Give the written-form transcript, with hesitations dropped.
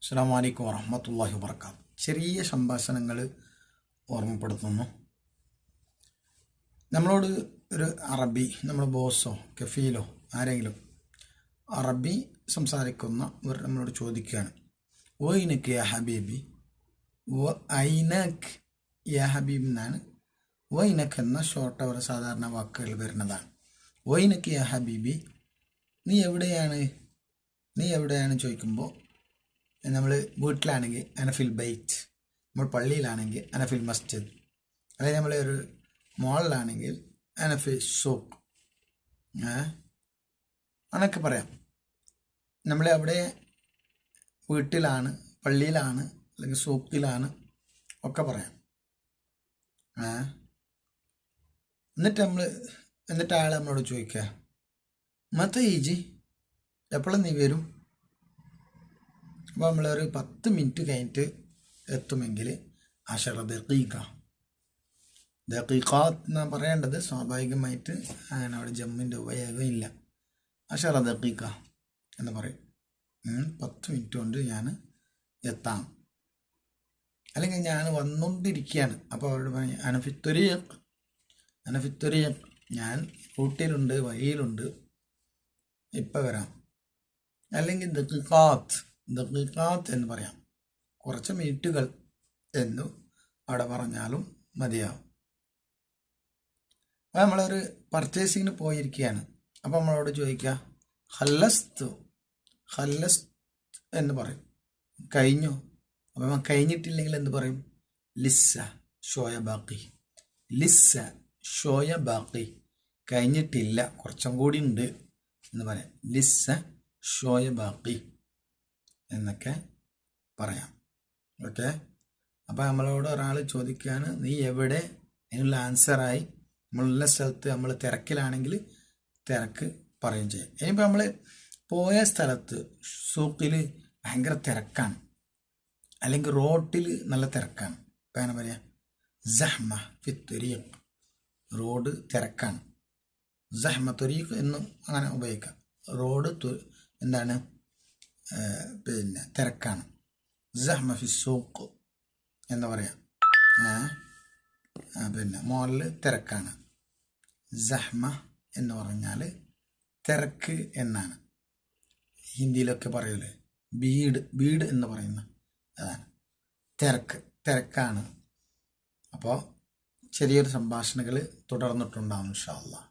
അസ്സലാമു അലൈക്കും വറഹ്മത്തുള്ളാഹി വബറകാതുഹു. ചെറിയ സംഭാഷണങ്ങൾ ഓർമ്മപ്പെടുത്തുന്നു. നമ്മളോട് ഒരു അറബി, നമ്മുടെ ബോസോ കഫീലോ ആരെങ്കിലും അറബി സംസാരിക്കുന്നവർ നമ്മളോട് ചോദിക്കുകയാണ്, വൈനക്ക് യാ ഹബീബി, ഐനക് യാ ഹബീബ് എന്നാണ്. വൈനക്ക് എന്ന ഷോർട്ട് അവർ സാധാരണ വാക്കുകൾ വരുന്നതാണ്. വൈനക്ക് യാ ഹബീബി, നീ എവിടെയാണ് ചോദിക്കുമ്പോൾ നമ്മൾ വീട്ടിലാണെങ്കിൽ അനഫിൽ ബൈറ്റ്, നമ്മൾ പള്ളിയിലാണെങ്കിൽ അനഫിൽ മസ്ജിദ്, അല്ലെങ്കിൽ നമ്മൾ ഒരു മോളിലാണെങ്കിൽ അനഫിൽ സൂക്ക് അങ്ങനെയൊക്കെ പറയാം. നമ്മൾ അവിടെ വീട്ടിലാണ്, പള്ളിയിലാണ്, അല്ലെങ്കിൽ സൂക്കിലാണ് ഒക്കെ പറയാം. എന്നിട്ട് അയാൾ നമ്മളോട് ചോദിക്കുക, മത്ത ഈജി, എപ്പോഴും നീ വരും? അപ്പോൾ നമ്മളൊരു 10 മിനിറ്റ് കഴിഞ്ഞിട്ട് എത്തുമെങ്കിൽ ദഖീഖാത്ത് എന്നാണ് പറയേണ്ടത്. സ്വാഭാവികമായിട്ട് അങ്ങനെ അവിടെ ജമ്മിൻ്റെ ഉപയോഗം ഇല്ല. 10 ദഖീഖ എന്ന് പറയും. 10 മിനിറ്റ് കൊണ്ട് ഞാൻ എത്താം, അല്ലെങ്കിൽ ഞാൻ വന്നുകൊണ്ടിരിക്കുകയാണ്. അപ്പോൾ അവരോട് പറഞ്ഞു അനഫിത്തൊരീഖ്, ഞാൻ റൂട്ടിലുണ്ട്, വഴിയിലുണ്ട്, ഇപ്പം വരാം. അല്ലെങ്കിൽ ദഖീഖാത്ത് എന്ന് പറയാം, കുറച്ച് മിനിറ്റുകൾ എന്ന് അവിടെ പറഞ്ഞാലും മതിയാവും. അപ്പോൾ നമ്മളൊരു പർച്ചേസിങ്ങിന് പോയിരിക്കുകയാണ്. അപ്പോൾ നമ്മളോട് ചോദിക്കുക, ഹല്ലസ്തു എന്ന് പറയും, കഴിഞ്ഞു. അപ്പം കഴിഞ്ഞിട്ടില്ലെങ്കിൽ എന്ത് പറയും? ലിസ്സ ഷോയ ബാക്കി, കഴിഞ്ഞിട്ടില്ല, കുറച്ചും കൂടി ഉണ്ട് എന്ന് പറയാം. ലിസ്സ ഷോയ ബാക്കി എന്നൊക്കെ പറയാം. ഓക്കെ. അപ്പോൾ നമ്മളോട് ഒരാൾ ചോദിക്കുകയാണ്, നീ എവിടെ? അതിനുള്ള ആൻസറായി നമ്മളുള്ള സ്ഥലത്ത് നമ്മൾ തിരക്കിലാണെങ്കിൽ തിരക്ക് പറയുകയും ചെയ്യാം. ഇനിയിപ്പോൾ നമ്മൾ പോയ സ്ഥലത്ത് സൂക്കിൽ ഭയങ്കര തിരക്കാണ്, അല്ലെങ്കിൽ റോട്ടിൽ നല്ല തിരക്കാണ്, ഇപ്പം അങ്ങനെ പറയാം, സഹ്മ ഫിത്തൊരീഖ്, റോഡ് തിരക്കാണ്. സഹ്മ തൊരീഖ് എന്നും അങ്ങനെ ഉപയോഗിക്കാം. റോഡ് എന്താണ്, തിരക്കാണ്. സഹ്മ ഫി സൂക്ക് എന്ന് പറയാം. മോളിൽ തിരക്കാണ്. സഹ്മ എന്ന് പറഞ്ഞാൽ തിരക്ക് എന്നാണ്. ഹിന്ദിയിലൊക്കെ പറയൂലേ, ബീഡ് എന്ന് പറയുന്ന അതാണ് തിരക്കാണ്. അപ്പോൾ ചെറിയൊരു സംഭാഷണങ്ങൾ തുടർന്നിട്ടുണ്ടാവും ഇൻഷാ അല്ലാഹ്.